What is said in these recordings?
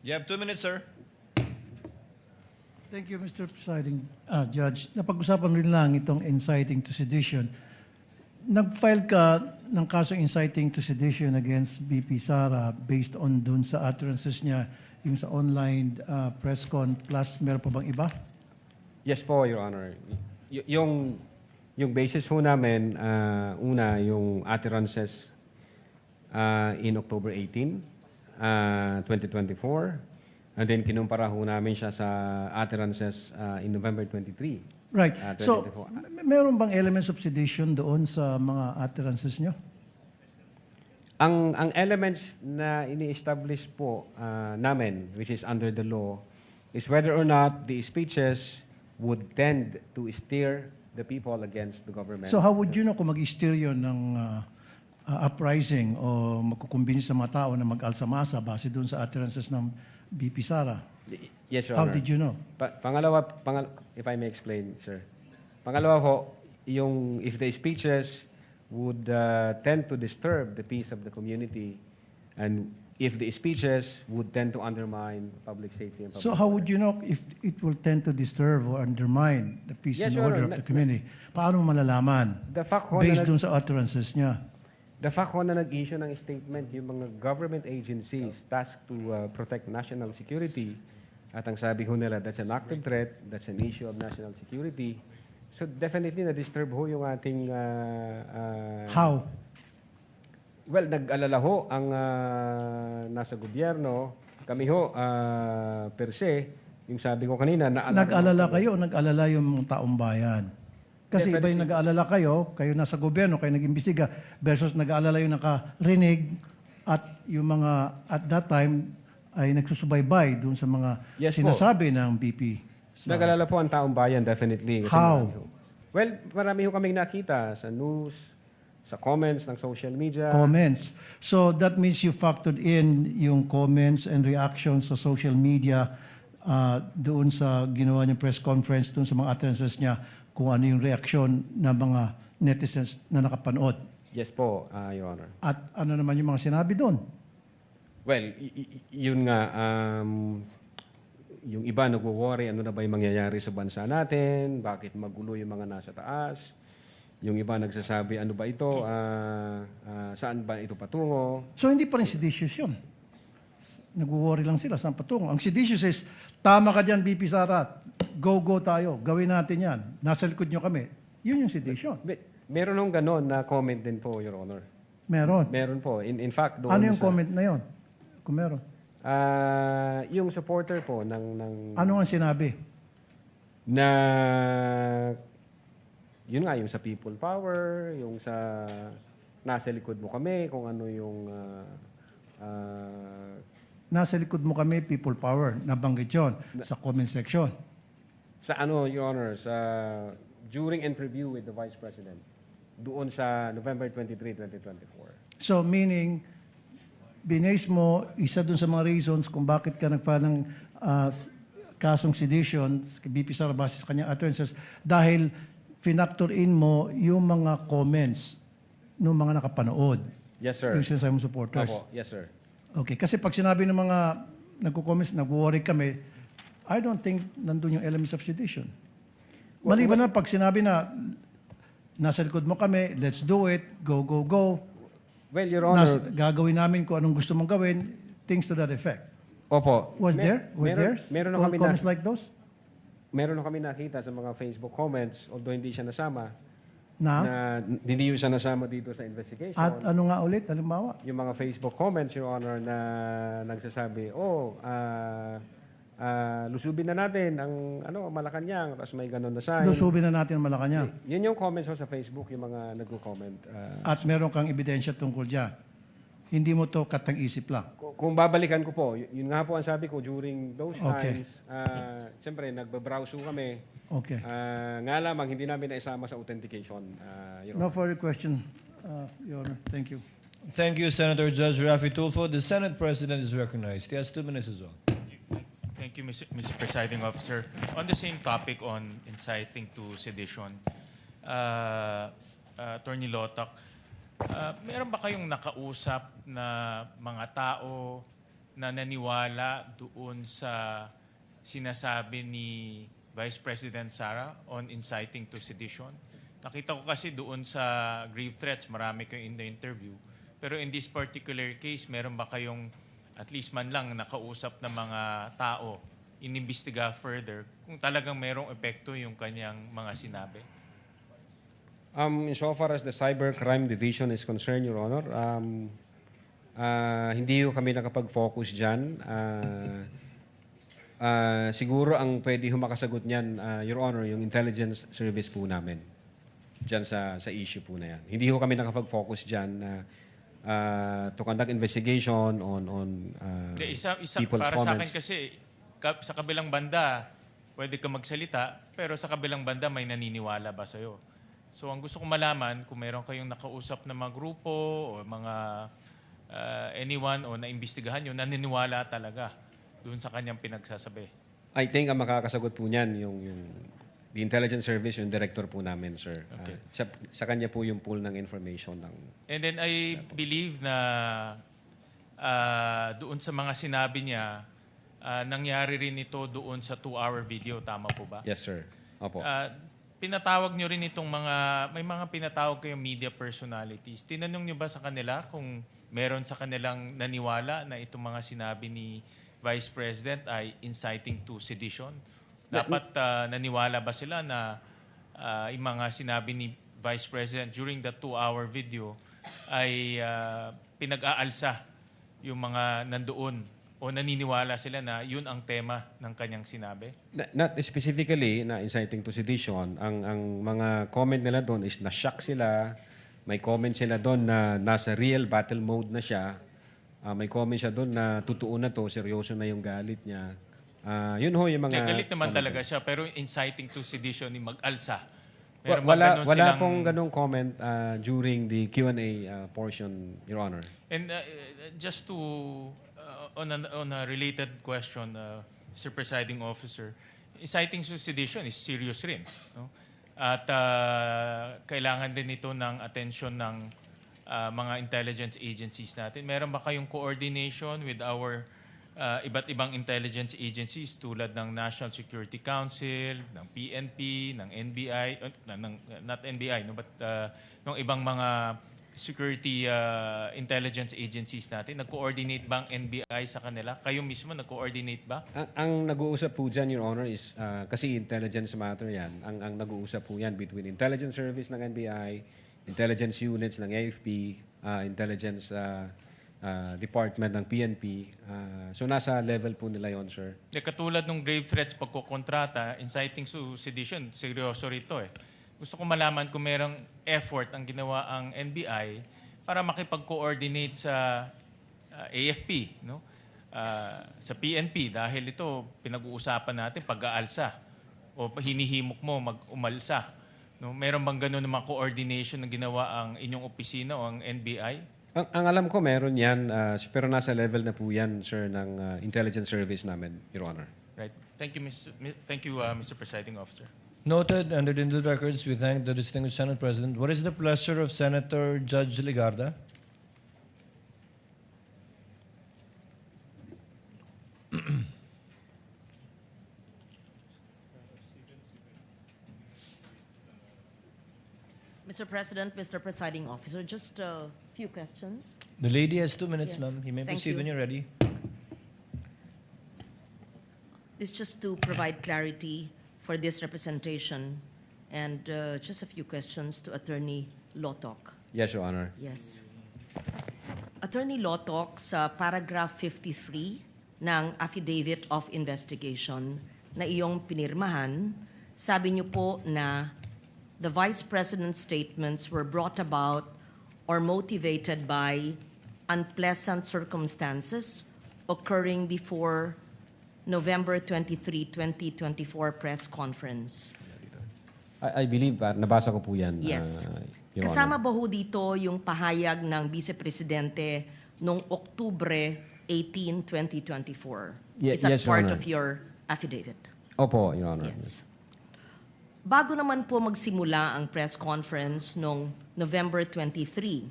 You have 2 minutes, sir. Thank you, Mr. Presiding Judge. Napag-usapan rin lang itong inciting to sedition. Nag-file ka ng kasong inciting to sedition against BP Sara based on dun sa utterances niya, yung sa online press con, plus meron pa bang iba? Yes po, Your Honor. Yung basis ho namin, una, yung utterances in October 18, 2024. And then kinumpara ho namin siya sa utterances in November 23. Right. So, 2024. meron bang elements of sedition doon sa mga utterances niyo? Ang elements na ini-establish po namin, which is under the law, is whether or not the speeches would tend to steer the people against the government. So how would you know kung mag-steer yun ng uprising o magkukumbinsi sa mga tao na mag-alsamasa base doon sa utterances ng BP Sara? Yes, Your How Honor. did you know? If I may explain, sir. Pangalawa po, yung if the speeches would tend to disturb the peace of the community, and if the speeches would tend to undermine public safety and public So how would you know if it will tend to disturb or undermine the peace Yes, and Your order Honor. of the community? Paano mo malalaman? The fact ho Based na dun sa utterances niya. The fact ho na nag-issue ng statement yung mga government agencies tasked to protect national security, at ang sabi ho nila, that's an active threat, that's an issue of national security. So definitely na-disturb ho yung ating... How? Well, nag-alala ho ang nasa gobyerno. Kami ho, per se, yung sabi ko kanina, Nag-alala kayo o nag-alala yung mga taong bayan? Kasi iba yung nag-aalala kayo nasa gobyerno, kayo nag-imbestiga, versus nag-aalala yung nakarinig at yung mga at that time ay nagsusubaybay dun sa mga Yes po. sinasabi ng BP. Nag-alala po ang taong bayan, definitely. Kasi How? marami ho. Well, marami ho kaming nakita sa news, sa comments ng social media. Comments. So that means you factored in yung comments and reactions sa social media doon sa ginawa niyang press conference, doon sa mga utterances niya, kung ano yung reaksyon ng mga netizens na nakapanood. Yes po, Your Honor. At ano naman yung mga sinabi doon? Well, yun nga, yung iba nagwo-worry, ano na ba yung mangyayari sa bansa natin, bakit magulo yung mga nasa taas. Yung iba nagsasabi, ano ba ito, saan ba ito patungo. So hindi pa rin seditious yun. Nag-worry lang sila saan patungo. Ang seditious is, tama ka dyan, BP Sara, go tayo, gawin natin yan, nasa likod nyo kami. Yun yung sedition. Meron nung ganon na comment din po, Your Honor. Meron. Meron po. In fact, doon Ano yung sa, comment na yun? Kung meron. yung supporter po ng Ano ang sinabi? na yun nga, yung sa people power, yung sa nasa likod mo kami, kung ano yung Nasa likod mo kami, people power. Nabanggit yun sa comment section. sa ano, Your Honor, sa during interview with the Vice President doon sa November 23, 2024. So meaning, binase mo, isa dun sa mga reasons kung bakit ka nagpa ng kasong sedition, BP Sara base sa kanyang utterances, dahil finactor in mo yung mga comments ng mga nakapanood. Yes, sir. Yung sinasabi mong supporters. Opo, yes, sir. Okay, kasi pag sinabi ng mga nagko-comments, nag-worry kami, I don't think nandun yung elements of sedition. Maliban na pag sinabi na nasa likod mo kami, let's do it, go. Well, Your Honor, Gagawin namin kung anong gusto mong gawin, things to that effect. opo. Was there? Were there meron na kami comments like those? meron na kami nakita sa mga Facebook comments, although hindi siya nasama, Na? hindi siya nasama dito sa investigation. At ano nga ulit, halimbawa? Yung mga Facebook comments, Your Honor, na nagsasabi, lusubin na natin ang Malacanang, tapos may ganun na sign. Lusubin na natin ang Malacanang. Yun yung comments ho sa Facebook, yung mga nagko-comment. At meron kang ebidensya tungkol dyan. Hindi mo to katang-isip lang. Kung babalikan ko po, yun nga po ang sabi ko during those Okay. times, siyempre nagbabrowse ho kami. Okay. Nga lamang, hindi namin naisama sa authentication. Your No further question, Your Honor. Thank you. Thank you, Senator Judge Raffy Tulfo. The Senate President is recognized. He has 2 minutes as well. Thank you, Mr. Presiding Officer. On the same topic on inciting to sedition, Attorney Lotak, meron ba kayong nakausap na mga tao na naniwala doon sa sinasabi ni Vice President Sara on inciting to sedition? Nakita ko kasi doon sa grave threats, marami kayong in the interview. Pero in this particular case, meron ba kayong at least man lang nakausap na mga tao, inimbestiga further kung talagang merong epekto yung kanyang mga sinabi? So far as the Cybercrime Division is concerned, Your Honor, hindi ko kami nakapag-focus dyan. Siguro ang pwede makasagot niyan, Your Honor, yung intelligence service po namin dyan sa issue po na yan. Hindi ko kami nakapag-focus dyan to conduct investigation on Isa people's para sa akin comments. kasi sa kabilang banda pwede ka magsalita pero sa kabilang banda may naniniwala ba sa'yo? So ang gusto kong malaman kung meron kayong nakausap na mga grupo o mga anyone o naimbestigahan nyo, naniniwala talaga doon sa kanyang pinagsasabi. I think ang makakasagot po niyan yung the intelligence service, yung director po namin, sir. Okay. Sa kanya po yung pool ng information ng. And then I believe na doon sa mga sinabi niya, nangyari rin ito doon sa 2-hour video. Tama po ba? Yes, sir. Opo. Pinatawag nyo rin itong may mga pinatawag kayong media personalities. Tinanong nyo ba sa kanila kung meron sa kanilang naniwala na itong mga sinabi ni Vice President ay inciting to sedition? Dapat naniwala ba sila na yung mga sinabi ni Vice President during the 2-hour video ay pinag-aalsa yung mga nandoon o naniniwala sila na yun ang tema ng kanyang sinabi? Not specifically na inciting to sedition. Ang mga comment nila doon is na-shock sila. May comment sila doon na nasa real battle mode na siya. May comment siya doon na totoo na to, seryoso na yung galit niya. Yun ho yung mga. Galit naman talaga siya, pero inciting to sedition ni mag-alsa. Meron ba Wala ganun silang- pong ganung comment during the Q&A portion, Your Honor. And just to, on a related question, Mr. Presiding Officer, inciting to sedition is serious rin. No? At kailangan din ito ng attention ng mga intelligence agencies natin. Meron ba kayong coordination with our iba't ibang intelligence agencies tulad ng National Security Council, ng PNP, ng NBI, not NBI, no, but ng ibang mga security intelligence agencies natin? Nag-coordinate ba ang NBI sa kanila? Kayo mismo nag-coordinate ba? Ang nag-uusap po dyan, Your Honor, is kasi intelligence matter yan. Ang nag-uusap po yan between intelligence service ng NBI, intelligence units ng AFP, intelligence department ng PNP. So nasa level po nila yon, sir. Katulad ng grave threats pagkukontrata, inciting to sedition, seryoso rito eh. Gusto ko malaman kung merong effort ang ginawa ang NBI para makipag-coordinate sa AFP, no? Sa PNP, dahil ito pinag-uusapan natin pag-aalsa o hinihimok mo mag-umalsa. No? Meron bang ganun na mga coordination na ginawa ang inyong opisina o ang NBI? Ang alam ko meron yan, pero nasa level na po yan, sir, ng intelligence service namin, Your Honor. Right. Thank you, Mr. Presiding Officer. Noted, entered into the records. We thank the distinguished Senate President. What is the pleasure of Senator Judge Ligarda? Mr. President, Mr. Presiding Officer, just a few questions. The lady has 2 minutes, Yes. ma'am. You may Thank proceed you. when you're ready. This just to provide clarity for this representation and just a few questions to Attorney Lotok. Yes, Your Honor. Yes. Attorney Lotok, sa paragraph 53 ng Affidavit of Investigation na iyong pinirmahan, sabi niyo po na the Vice President's statements were brought about or motivated by unpleasant circumstances occurring before November 23, 2024 press conference. I believe, nabasa ko po yan, Yes. Your Kasama Honor. ba ho dito yung pahayag ng Vice Presidente noong Oktubre 18, 2024? Is that Yes, Your part Honor. of your affidavit? Opo, Your Honor. Yes. Bago naman po magsimula ang press conference noong November 23,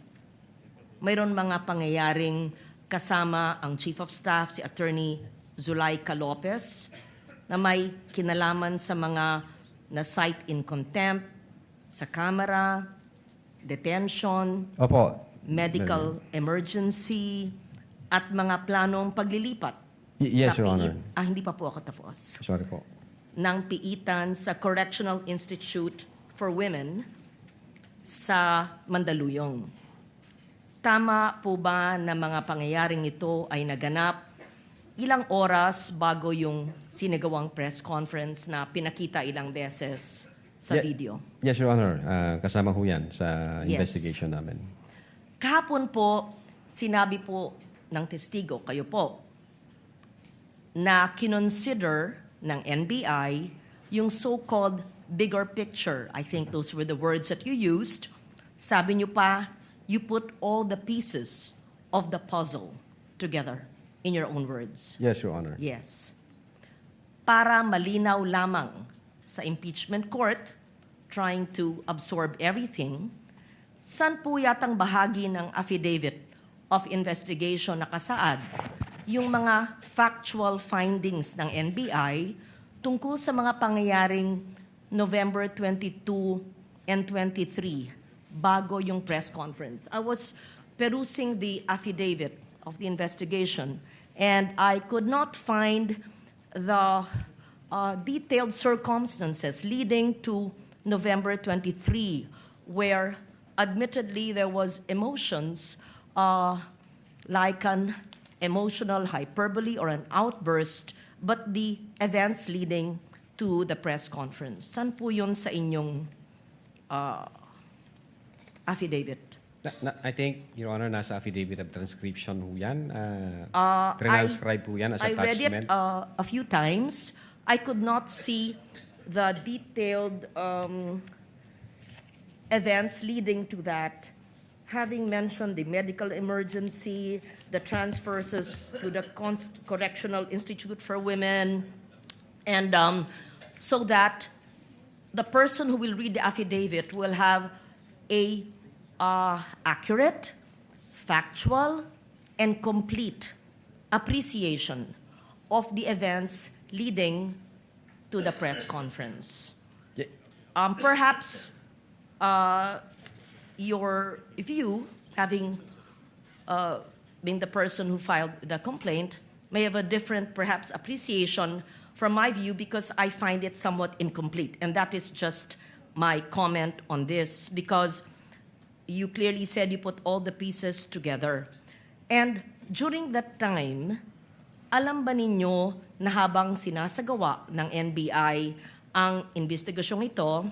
mayroon mga pangyayaring kasama ang Chief of Staff, si Attorney Zulaika Lopez, na may kinalaman sa mga na-cite in contempt, sa camera, detention, Opo. medical emergency, at mga planong paglilipat Yes, sa Your Honor. hindi pa po ako tapos. Sorry po. Ng piitan sa Correctional Institute for Women sa Mandaluyong. Tama po ba na mga pangyayaring ito ay naganap ilang oras bago yung sinagawang press conference na pinakita ilang beses sa Yeah. video? Yes, Your Honor. Kasama ho yan sa Yes. investigation namin. Kahapon po, sinabi po ng testigo, kayo po, na kinonsider ng NBI yung so-called bigger picture. I think those were the words that you used. Sabi niyo pa, you put all the pieces of the puzzle together, in your own words. Yes, Your Honor. Yes. Para malinaw lamang sa impeachment court, trying to absorb everything, saan po yatang bahagi ng affidavit of investigation nakasaad yung mga factual findings ng NBI tungkol sa mga pangyayaring November 22 and 23 bago yung press conference? I was perusing the affidavit of the investigation and I could not find the detailed circumstances leading to November 23, where admittedly there was emotions like an emotional hyperbole or an outburst, but the events leading to the press conference. Saan po yun sa inyong affidavit? I think, Your Honor, nasa affidavit of transcription ho yan. I Transcribe po yan as I read it attachment. a few times. I could not see the detailed events leading to that, having mentioned the medical emergency, the transfers to the Correctional Institute for Women, and so that the person who will read the affidavit will have a accurate, factual, and complete appreciation of the events leading to the press conference. Ye- Perhaps your view, having been the person who filed the complaint, may have a different, perhaps, appreciation from my view because I find it somewhat incomplete. And that is just my comment on this because you clearly said you put all the pieces together. And during that time, alam ba ninyo na habang sinasagawa ng NBI ang investigasyong ito,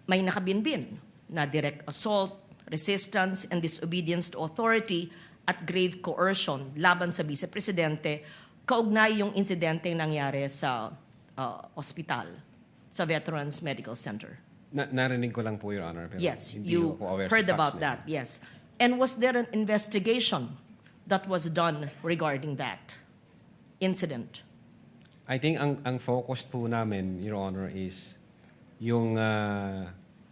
may nakabinbin na direct assault, resistance, and disobedience to authority at grave coercion laban sa Vice Presidente, kaugnay yung insidente nangyari sa ospital, sa Veterans Medical Center? Narinig ko lang po, Your Honor. Pero Yes, hindi you ko po aware sa heard facts about na that, yes. And was there an investigation that was done regarding that incident? I think ang focus po namin, Your Honor, is yung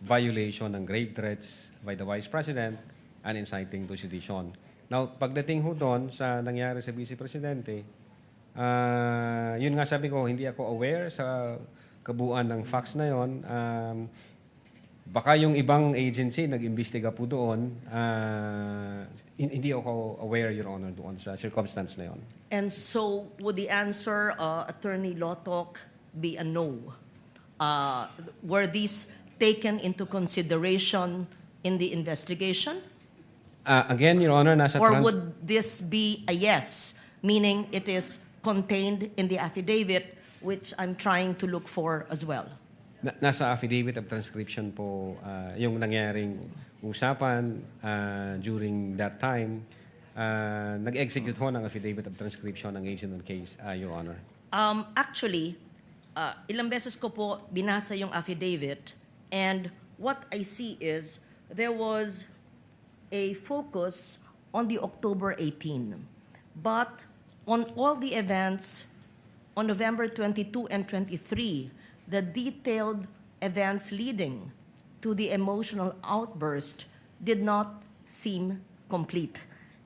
violation ng grave threats by the Vice President and inciting to sedition. Now, pagdating ho doon sa nangyari sa Vice Presidente, yun nga sabi ko, hindi ako aware sa kabuuan ng facts na yon. Baka yung ibang agency nag-imbestiga po doon, hindi ako aware, Your Honor, doon sa circumstance na yon. And so, would the answer, Attorney Lotok, be a no? Were these taken into consideration in the investigation? Again, Your Honor, nasa Or would this be a yes, meaning it is contained in the affidavit, which I'm trying to look for as well? Nasa affidavit of transcription po yung nangyaring usapan during that time. Nag-execute ho ng affidavit of transcription ng agent on case, Your Honor. Actually, ilang beses ko po binasa yung affidavit, and what I see is there was a focus on the October 18. But on all the events on November 22 and 23, the detailed events leading to the emotional outburst did not seem complete.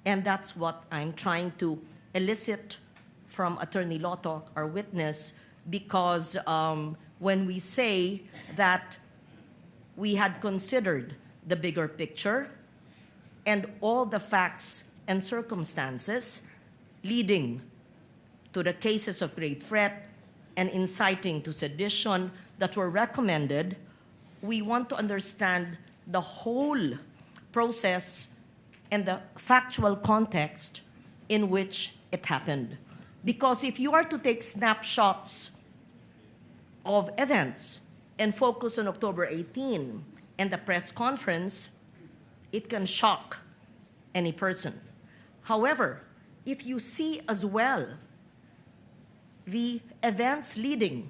And that's what I'm trying to elicit from Attorney Loto, our witness, because when we say that we had considered the bigger picture and all the facts and circumstances leading to the cases of great threat and inciting to sedition that were recommended, we want to understand the whole process and the factual context in which it happened. Because if you are to take snapshots of events and focus on October 18 and the press conference, it can shock any person. However, if you see as well the events leading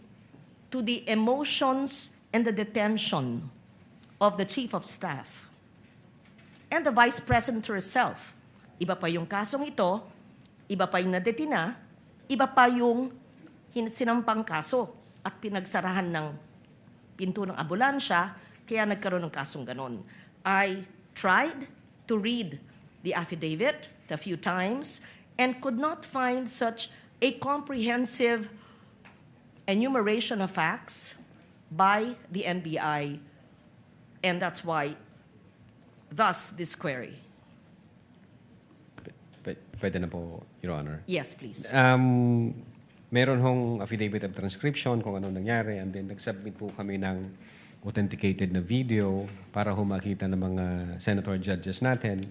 to the emotions and the detention of the Chief of Staff and the Vice President herself, iba pa yung kasong ito, iba pa yung nadetina, iba pa yung sinampang kaso at pinagsarahan ng pinto ng ambulansya, kaya nagkaroon ng kasong ganon. I tried to read the affidavit a few times and could not find such a comprehensive enumeration of facts by the NBI, and that's why, thus, this query. Pwede na po, Your Honor. Yes, please. Meron hong affidavit of transcription kung anong nangyari, and then nag-submit po kami ng authenticated na video para makita ng mga senator judges natin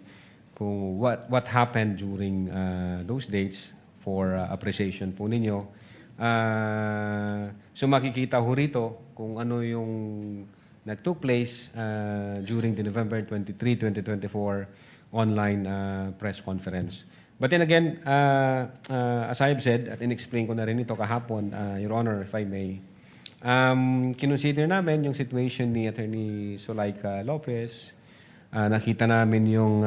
kung what happened during those dates for appreciation po ninyo. So makikita ho rito kung ano yung nag-took place during the November 23, 2024 online press conference. But then again, as I have said, at in-explain ko na rin ito kahapon, Your Honor, if I may, kinonsider namin yung situation ni Attorney Zulaika Lopez. Nakita namin yung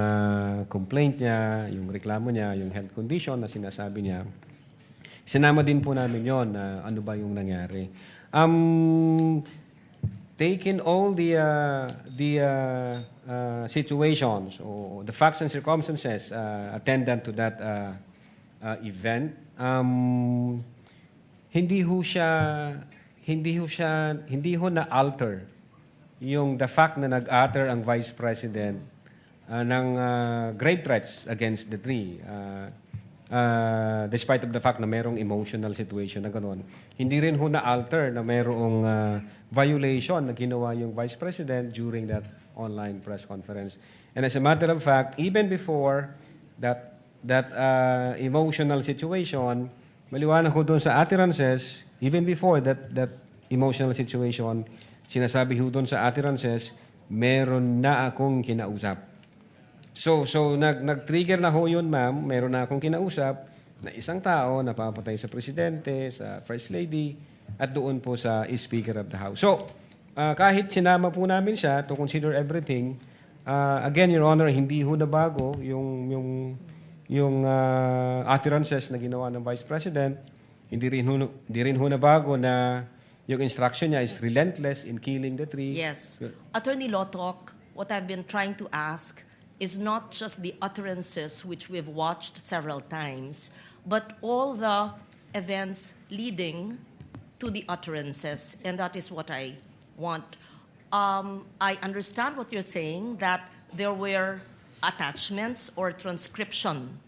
complaint niya, yung reklamo niya, yung health condition na sinasabi niya. Sinama din po namin yon na ano ba yung nangyari. Taking all the situations or the facts and circumstances attendant to that event, hindi ho na alter yung the fact na nag-utter ang Vice President ng grave threats against the three. Despite of the fact na merong emotional situation na gano'n, hindi rin ho na-alter na merong violation na ginawa yung Vice President during that online press conference. And as a matter of fact, even before that emotional situation, maliwanag ko doon sa utterances, even before that emotional situation, sinasabi ho doon sa utterances, meron na akong kinausap. So nag-trigger na ho yun, ma'am. Meron na akong kinausap na isang tao na papatay sa presidente, sa First Lady, at doon po sa Speaker of the House. So, kahit sinama po namin siya to consider everything, again, Your Honor, hindi ho na bago yung utterances na ginawa ng Vice President. Hindi rin ho na bago na yung instruction niya is relentless in killing the three. Yes. Attorney Lotok, what I've been trying to ask is not just the utterances which we've watched several times, but all the events leading to the utterances, and that is what I want. I understand what you're saying, that there were attachments or transcription,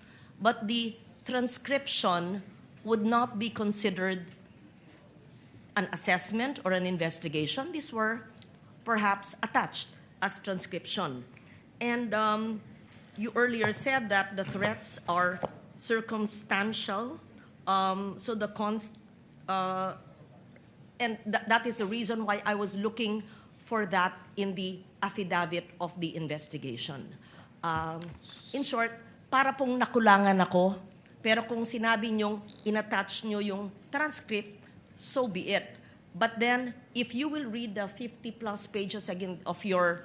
but the transcription would not be considered an assessment or an investigation. These were perhaps attached as transcription. And you earlier said that the threats are circumstantial. So the that is the reason why I was looking for that in the affidavit of the investigation. In short, para pong nakulangan ako, pero kung sinabi nyong inattach nyo yung transcript, so be it. But then, if you will read the 50 plus pages again of your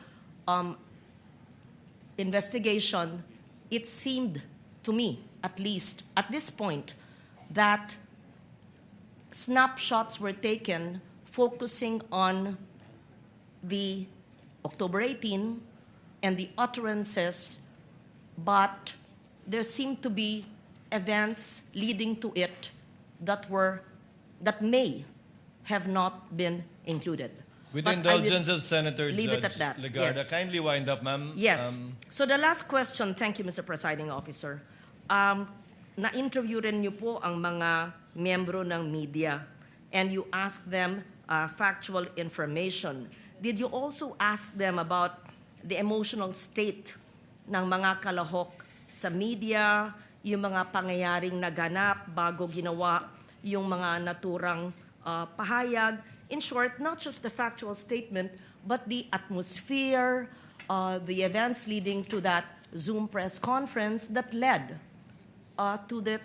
investigation, it seemed to me, at least at this point, that snapshots were taken focusing on the October 18 and the utterances, but there seemed to be events leading to it that may have not been included. With But the I will indulgence of Senator leave it Judge at that. Legarda, Yes. kindly wind up, ma'am. Yes. So the last question, thank you, Mr. Presiding Officer. Na-interview rin niyo po ang mga miyembro ng media and you asked them factual information. Did you also ask them about the emotional state ng mga kalahok sa media, yung mga pangyayaring naganap bago ginawa yung mga naturang pahayag? In short, not just the factual statement, but the atmosphere, the events leading to that Zoom press conference that led to the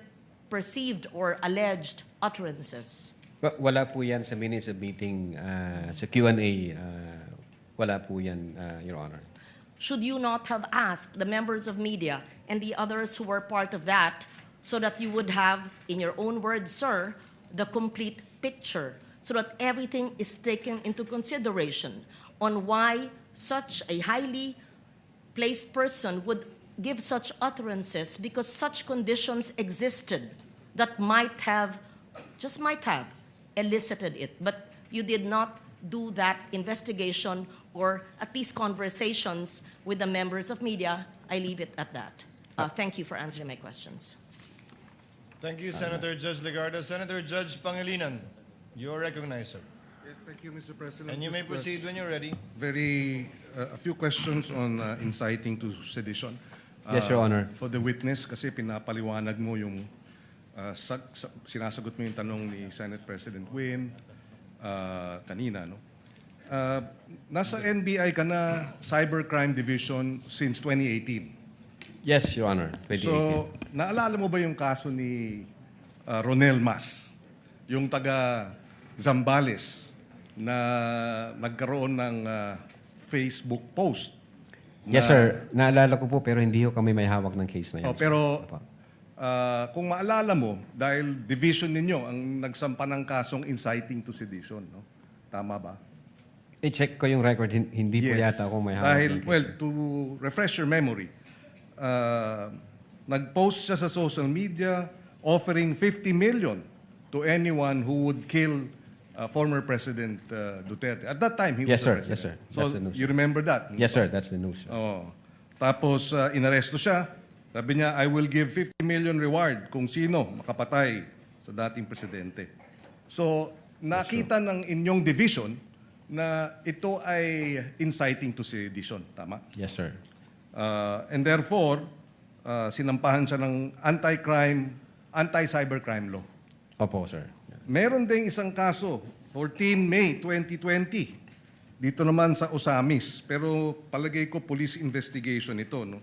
perceived or alleged utterances. Wala po yan sa minutes of meeting, sa Q&A, wala po yan, Your Honor. Should you not have asked the members of media and the others who were part of that so that you would have, in your own words, sir, the complete picture, so that everything is taken into consideration on why such a highly placed person would give such utterances, because such conditions existed that just might have elicited it. But you did not do that investigation or at least conversations with the members of media. I leave it at that. Thank you for answering my questions. Thank you, Senator Judge Legarda. Senator Judge Pangilinan, you're recognized, sir. Yes, thank you, Mr. President. And you may proceed when you're ready. A few questions on inciting to sedition. Yes, Your Honor. For the witness, kasi pinapaliwanag mo yung, sinasagot mo yung tanong ni Senate President Win kanina, no? Nasa NBI ka na, Cybercrime Division, since 2018. Yes, Your Honor. 2018. So, naalala mo ba yung kaso ni Ronel Mas? Yung taga Zambales na nagkaroon ng Facebook post. Yes, sir. Naalala ko po, pero hindi ko kami may hawak ng case na yan. Pero Opo. kung maalala mo, dahil division ninyo ang nagsampa ng kasong inciting to sedition, no? Tama ba? I-check ko yung record. Hindi po yata ako may hawak Dahil, ng case. well, to refresh your memory, nag-post siya sa social media offering 50 million to anyone who would kill former President Duterte. At that time, he Yes, was sir. the president. Yes, sir. So, That's the news. you remember that? Yes, sir. That's the news. Oo. Tapos, inaresto siya. Sabi niya, I will give 50 million reward kung sino makapatay sa dating presidente. So, nakita ng inyong division na ito ay inciting to sedition. Tama? Yes, sir. And therefore, sinampahan siya ng anti-cybercrime law. Opo, sir. Meron ding isang kaso, 14 May 2020. Dito naman sa Osamis. Pero palagay ko police investigation ito. No?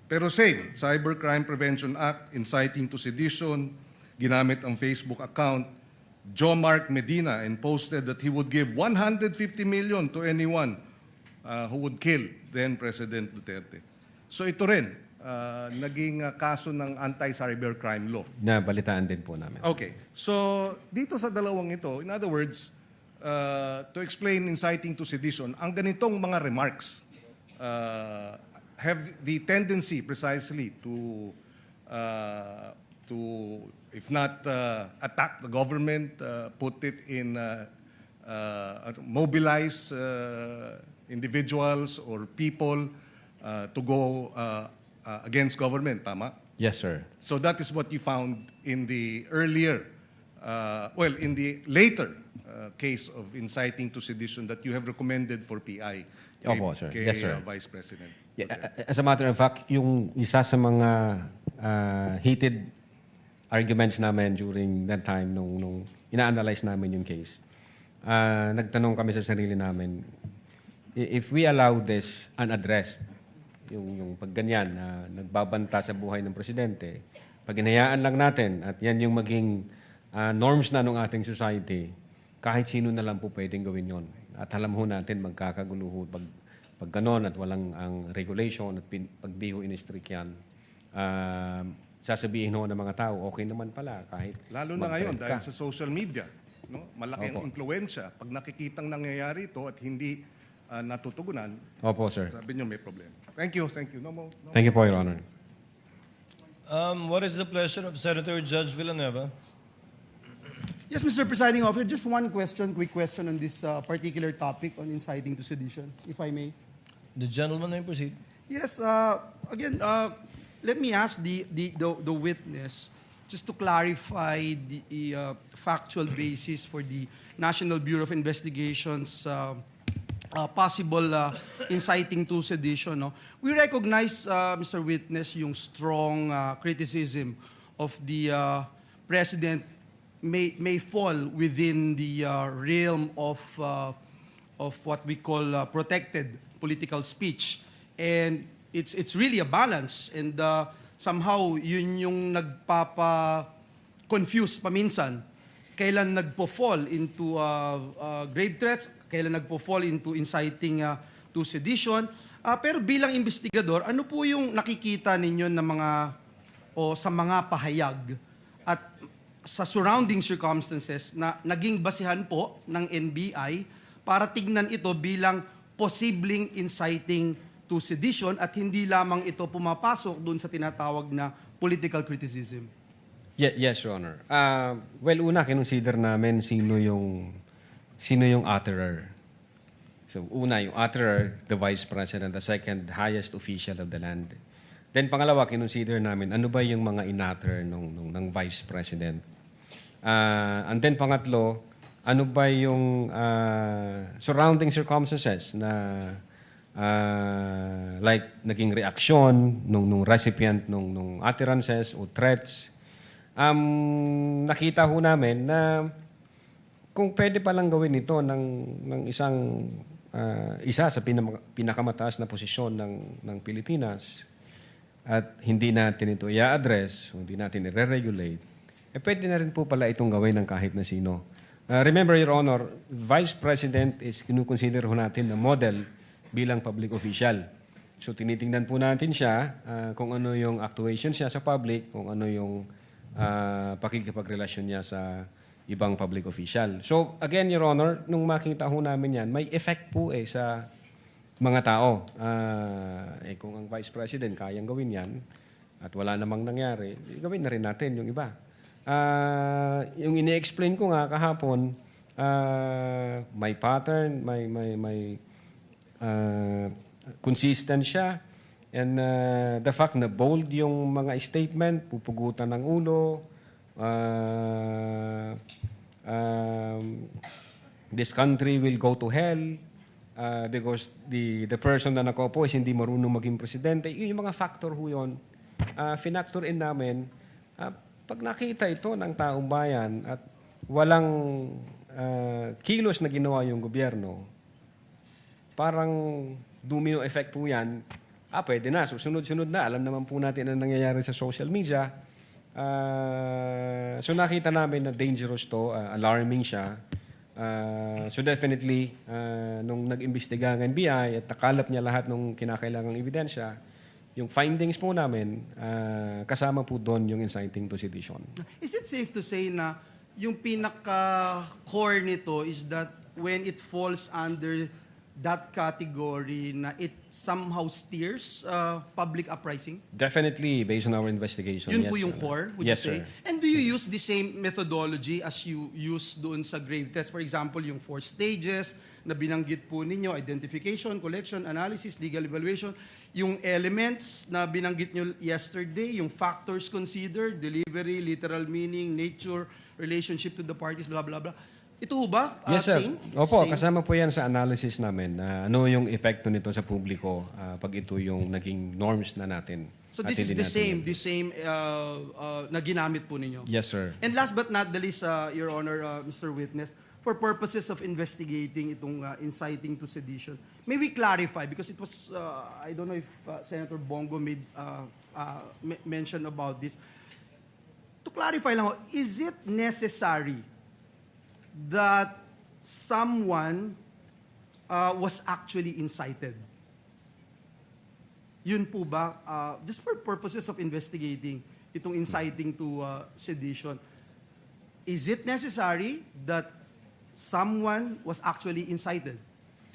Pero same, Cybercrime Prevention Act, inciting to sedition, ginamit ang Facebook account, Joe Mark Medina, and posted that he would give 150 million to anyone who would kill then President Duterte. So ito rin, naging kaso ng anti-cybercrime law. Nabalitaan din po namin. Okay. So, dito sa dalawang ito, in other words, to explain inciting to sedition, ang ganitong mga remarks have the tendency precisely to if not attack the government, put it in, mobilize individuals or people to go against government, tama? Yes, sir. So that is what you found in the earlier, in the later case of inciting to sedition that you have recommended for PI Opo, sir. kay Yes, sir. Vice President. As a matter of fact, yung isa sa mga heated arguments namin during that time nung ina-analyze namin yung case, nagtanong kami sa sarili namin, if we allow this unaddressed, yung pagganyan na nagbabanta sa buhay ng presidente, pag hinayaan lang natin at yan yung maging norms na ng ating society, kahit sino na lang po pwedeng gawin yon. At alam ho natin magkakagulo pag ganon at walang ang regulation at pag di ho in-strict yan, sasabihin ho ng mga tao, okay naman pala kahit Lalo na ngayon mag-trend dahil sa social media, no? Malaki ang Opo. impluwensya. Pag nakikitang nangyayari ito at hindi natutugunan, Opo, sir. sabi niyo may problema. Thank you. No more. Thank you po, Your Honor. What is the pleasure of Senator Judge Villanueva? Yes, Mr. Presiding Officer, just one question, quick question on this particular topic on inciting to sedition, if I may. The gentleman may proceed. Yes, again, let me ask the witness, just to clarify the factual basis for the National Bureau of Investigation's possible inciting to sedition. No? We recognize, Mr. Witness, yung strong criticism of the President may fall within the realm of what we call protected political speech. And it's really a balance. And somehow, yun yung nagpapa-confuse paminsan. Kailan nagpo-fall into grave threats, kailan nagpo-fall into inciting to sedition. Pero bilang investigador, ano po yung nakikita ninyo na sa mga pahayag at sa surrounding circumstances na naging basihan po ng NBI para tignan ito bilang posibleng inciting to sedition at hindi lamang ito pumapasok doon sa tinatawag na political criticism? Yes, Your Honor. Well, una, kinonsider namin sino yung utterer. So, una, yung utterer, the Vice President, the second highest official of the land. Then, pangalawa, kinonsider namin, ano ba yung mga in-utter ng Vice President? And then, pangatlo, ano ba yung surrounding circumstances na like naging reaksyon nung recipient nung utterances o threats. Nakita ho namin na kung pwede palang gawin ito ng isa sa pinakamataas na posisyon ng Pilipinas at hindi natin ito i-address, hindi natin i-regulate, pwede na rin po pala itong gawin ng kahit na sino. Remember, Your Honor, Vice President is kinukonsider ho natin na model bilang public official. So tinitingnan po natin siya kung ano yung actuation siya sa public, kung ano yung pakikipagrelasyon niya sa ibang public official. So again, Your Honor, nung makita ho namin yan, may effect po sa mga tao. Kung ang Vice President kayang gawin yan at wala namang nangyari, gawin na rin natin yung iba. Yung ini-explain ko nga kahapon, may pattern, may consistent siya, and the fact na bold yung mga statement, pupugutan ng ulo, this country will go to hell because the person na nakaupo is hindi marunong maging presidente. Yung mga factor ho yun, finactor in namin. Pag nakita ito ng taong bayan at walang kilos na ginawa yung gobyerno, parang domino effect po yan, pwede na. So, sunod-sunod na. Alam naman po natin ang nangyayari sa social media. So, nakita namin na dangerous to, alarming siya. So, definitely, nung nag-imbestiga ng NBI at nakalap niya lahat ng kinakailangang ebidensya, yung findings po namin, kasama po doon yung inciting to sedition. Is it safe to say na yung pinaka-core nito is that when it falls under that category na it somehow steers public uprising? Definitely, based on our investigation. Yun yes, po yung sir. core, would Yes, you say? sir. And do you use the same methodology as you use doon sa grave test? For example, yung 4 stages na binanggit po ninyo, identification, collection, analysis, legal evaluation, yung elements na binanggit nyo yesterday, yung factors considered, delivery, literal meaning, nature, relationship to the parties, blah, blah, blah. Ito ba? Yes, sir. Same? Opo, Same? kasama po yan sa analysis namin na ano yung epekto nito sa publiko pag ito yung naging norms na natin. So at this is hindi the natin same na ginamit po ninyo? Yes, sir. And last but not the least, Your Honor, Mr. Witness, for purposes of investigating itong inciting to sedition, may we clarify, because it was, I don't know if Senator Bongo made mention about this. To clarify lang, is it necessary that someone was actually incited? Yun po ba, just for purposes of investigating itong inciting to sedition, is it necessary that someone was actually incited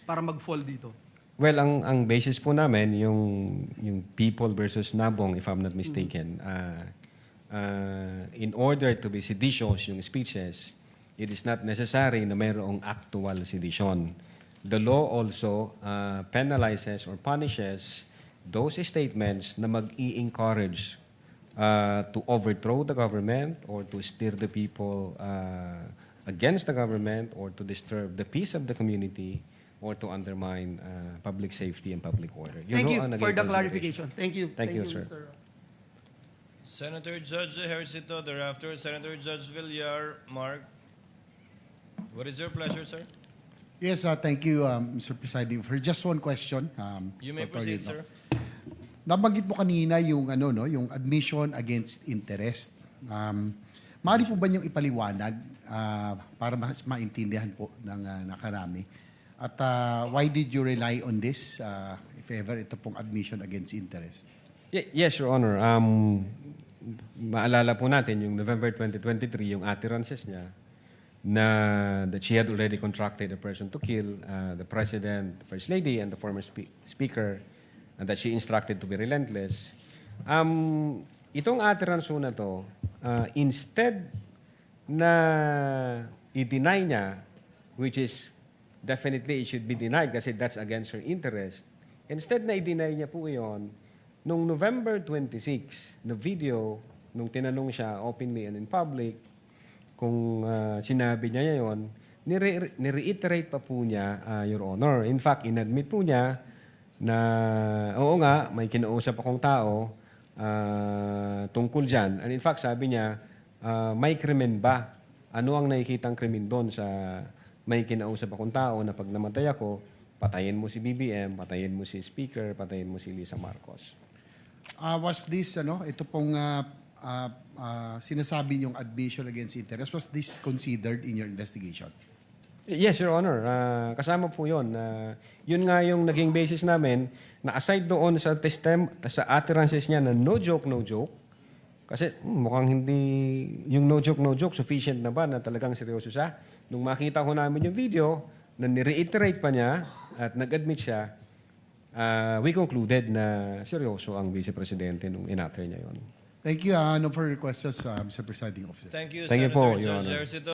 para mag-fall dito? Well, ang basis po namin, yung People versus Nabong, if I'm not mistaken, in order to be seditious yung speeches, it is not necessary na mayroong actual sedition. The law also penalizes or punishes those statements na mag-i-encourage to overthrow the government or to steer the people against the government or to disturb the peace of the community or to undermine public safety and public order. Thank ho you ang for naging the consideration. clarification. Thank you. Thank you, sir. Mr. Senator Judge Ejercito, thereafter Senator Judge Villar, Mark. What is your pleasure, sir? Yes, thank you, Mr. Presiding. For just one question. You may for proceed, no? sir. Nabanggit mo kanina yung yung admission against interest. Maaari po ba niyong ipaliwanag para mas maintindihan po ng nakarami? At why did you rely on this, if ever, ito pong admission against interest? Yes, Your Honor. Maalala po natin yung November 2023, yung utterances niya na that she had already contracted a person to kill the President, the First Lady, and the former Speaker, and that she instructed to be relentless. Itong utterance na to, instead na i-deny niya, which is definitely it should be denied kasi that's against her interest. Instead na i-deny niya po iyon, nung November 26, na video, nung tinanong siya openly and in public, kung sinabi niya yon, nireiterate pa po niya, Your Honor. In fact, inadmit po niya na, oo nga, may kinausap akong tao tungkol dyan. And in fact, sabi niya, may krimen ba? Ano ang nakikitang krimen doon sa may kinausap akong tao na pag namatay ako, patayin mo si BBM, patayin mo si Speaker, patayin mo si Lisa Marcos. Was this, ito pong sinasabi niyong admission against interest, was this considered in your investigation? Yes, Your Honor. Kasama po yun. Yun nga yung naging basis namin na aside doon sa sa utterances niya na no joke, kasi mukhang hindi, yung no joke, sufficient na ba na talagang seryoso siya? Nung makita ko namin yung video, na ni-reiterate pa niya at nag-admit siya, we concluded na seryoso ang Vice Presidente nung in-utter niya yun. Thank you. No further questions, Mr. Presiding Officer. Thank you, Thank you Senator po, Your Judge Honor. Ejercito.